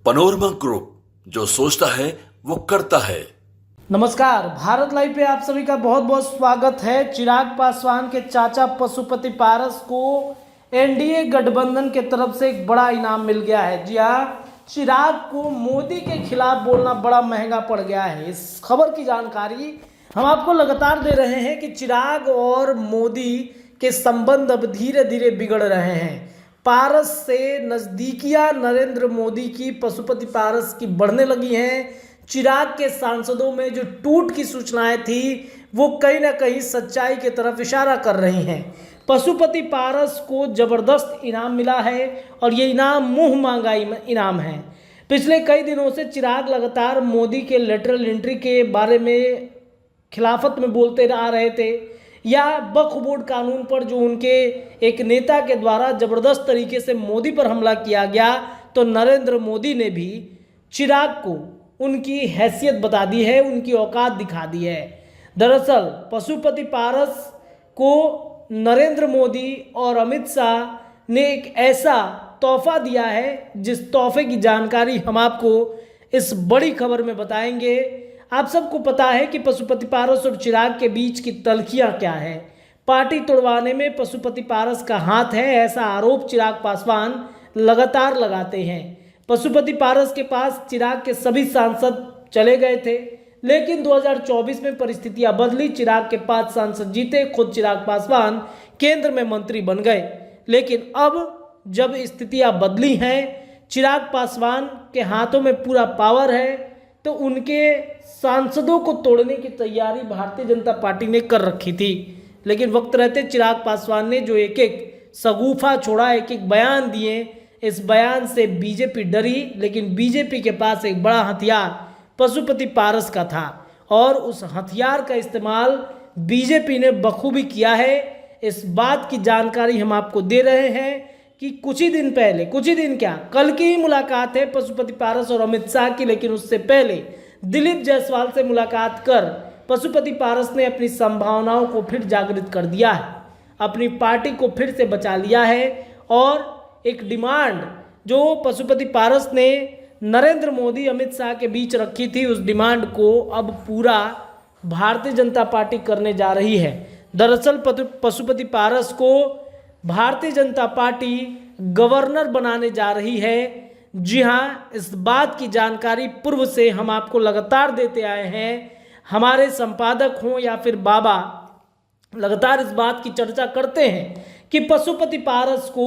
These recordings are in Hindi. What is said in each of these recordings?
पनोरमा ग्रुप, जो सोचता है वो करता है। नमस्कार, भारत लाइव पे आप सभी का बहुत बहुत स्वागत है। चिराग पासवान के चाचा पशुपति पारस को एनडीए गठबंधन के तरफ से एक बड़ा इनाम मिल गया है। जी हाँ, चिराग को मोदी के खिलाफ बोलना बड़ा महंगा पड़ गया है। इस खबर की जानकारी हम आपको लगातार दे रहे हैं कि चिराग और मोदी के संबंध अब धीरे धीरे बिगड़ रहे हैं। पारस से नज़दीकियां नरेंद्र मोदी की पशुपति पारस की बढ़ने लगी हैं। चिराग के सांसदों में जो टूट की सूचनाएं थी वो कहीं ना कहीं सच्चाई की तरफ इशारा कर रही हैं। पशुपति पारस को जबरदस्त इनाम मिला है और ये इनाम मुंह मांगा इनाम है। पिछले कई दिनों से चिराग लगातार मोदी के लेटरल एंट्री के बारे में खिलाफत में बोलते आ रहे थे, या वक्फ बोर्ड कानून पर जो उनके एक नेता के द्वारा जबरदस्त तरीके से मोदी पर हमला किया गया, तो नरेंद्र मोदी ने भी चिराग को उनकी हैसियत बता दी है, उनकी औकात दिखा दी है। दरअसल पशुपति पारस को नरेंद्र मोदी और अमित शाह ने एक ऐसा तोहफा दिया है जिस तोहफे की जानकारी हम आपको इस बड़ी खबर में बताएंगे। आप सबको पता है कि पशुपति पारस और चिराग के बीच की तल्खियां क्या है। पार्टी तोड़वाने में पशुपति पारस का हाथ है, ऐसा आरोप चिराग पासवान लगातार लगाते हैं। पशुपति पारस के पास चिराग के सभी सांसद चले गए थे, लेकिन 2024 में परिस्थितियां बदली। चिराग के 5 सांसद जीते, खुद चिराग पासवान केंद्र में मंत्री बन गए। लेकिन अब जब स्थितियां बदली हैं, चिराग पासवान के हाथों में पूरा पावर है, तो उनके सांसदों को तोड़ने की तैयारी भारतीय जनता पार्टी ने कर रखी थी। लेकिन वक्त रहते चिराग पासवान ने जो एक एक सगुफा छोड़ा, एक एक बयान दिए, इस बयान से बीजेपी डरी। लेकिन बीजेपी के पास एक बड़ा हथियार पशुपति पारस का था और उस हथियार का इस्तेमाल बीजेपी ने बखूबी किया है। इस बात की जानकारी हम आपको दे रहे हैं कि कुछ ही दिन क्या, कल की ही मुलाकात है पशुपति पारस और अमित शाह की। लेकिन उससे पहले दिलीप जायसवाल से मुलाकात कर पशुपति पारस ने अपनी संभावनाओं को फिर जागृत कर दिया है, अपनी पार्टी को फिर से बचा लिया है। और एक डिमांड जो पशुपति पारस ने नरेंद्र मोदी अमित शाह के बीच रखी थी, उस डिमांड को अब पूरा भारतीय जनता पार्टी करने जा रही है। दरअसल पशुपति पारस को भारतीय जनता पार्टी गवर्नर बनाने जा रही है। जी हाँ, इस बात की जानकारी पूर्व से हम आपको लगातार देते आए हैं। हमारे संपादक हों या फिर बाबा लगातार इस बात की चर्चा करते हैं कि पशुपति पारस को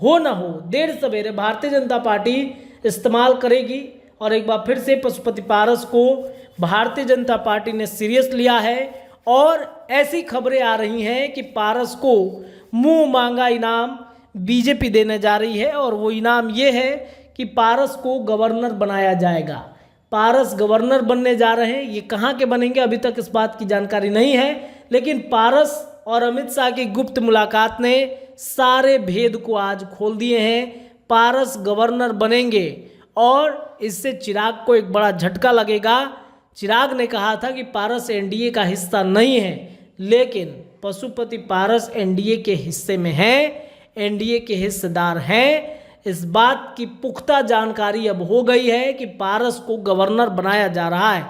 हो ना हो, देर सवेरे भारतीय जनता पार्टी इस्तेमाल करेगी। और एक बार फिर से पशुपति पारस को भारतीय जनता पार्टी ने सीरियस लिया है और ऐसी खबरें आ रही हैं कि पारस को मुंह मांगा इनाम बीजेपी देने जा रही है। और वो इनाम ये है कि पारस को गवर्नर बनाया जाएगा। पारस गवर्नर बनने जा रहे हैं। ये कहाँ के बनेंगे अभी तक इस बात की जानकारी नहीं है, लेकिन पारस और अमित शाह की गुप्त मुलाकात ने सारे भेद को आज खोल दिए हैं। पारस गवर्नर बनेंगे और इससे चिराग को एक बड़ा झटका लगेगा। चिराग ने कहा था कि पारस एनडीए का हिस्सा नहीं है, लेकिन पशुपति पारस एनडीए के हिस्से में हैं, एनडीए के हिस्सेदार हैं। इस बात की पुख्ता जानकारी अब हो गई है कि पारस को गवर्नर बनाया जा रहा है।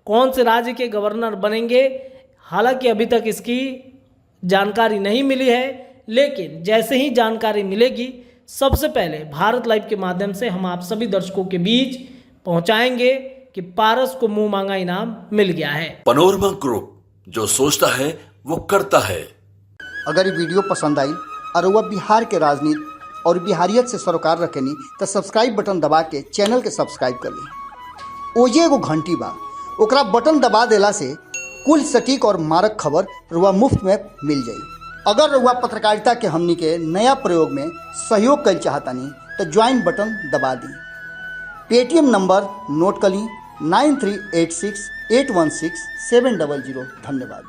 कौन से राज्य के गवर्नर बनेंगे, हालांकि अभी तक इसकी जानकारी नहीं मिली है, लेकिन जैसे ही जानकारी मिलेगी सबसे पहले भारत लाइव के माध्यम से हम आप सभी दर्शकों के बीच पहुंचाएंगे कि पारस को मुंह मांगा इनाम मिल गया है। पनोरमा ग्रुप, जो सोचता है वो करता है। अगर ये वीडियो पसंद आई और वह बिहार के राजनीति और बिहारियत से सरोकार रखेनी तो सब्सक्राइब बटन दबा के चैनल के सब्सक्राइब कर ली। ओजे एगो घंटी बा, ओकरा बटन दबा देला से कुल सटीक और मारक खबर रुआ मुफ्त में मिल जाई। अगर रुआ पत्रकारिता के हमनी के नया प्रयोग में सहयोग कर चाहतानी तो ज्वाइन बटन दबा दी। पेटीएम नंबर नोट कर ली 9386816700। धन्यवाद।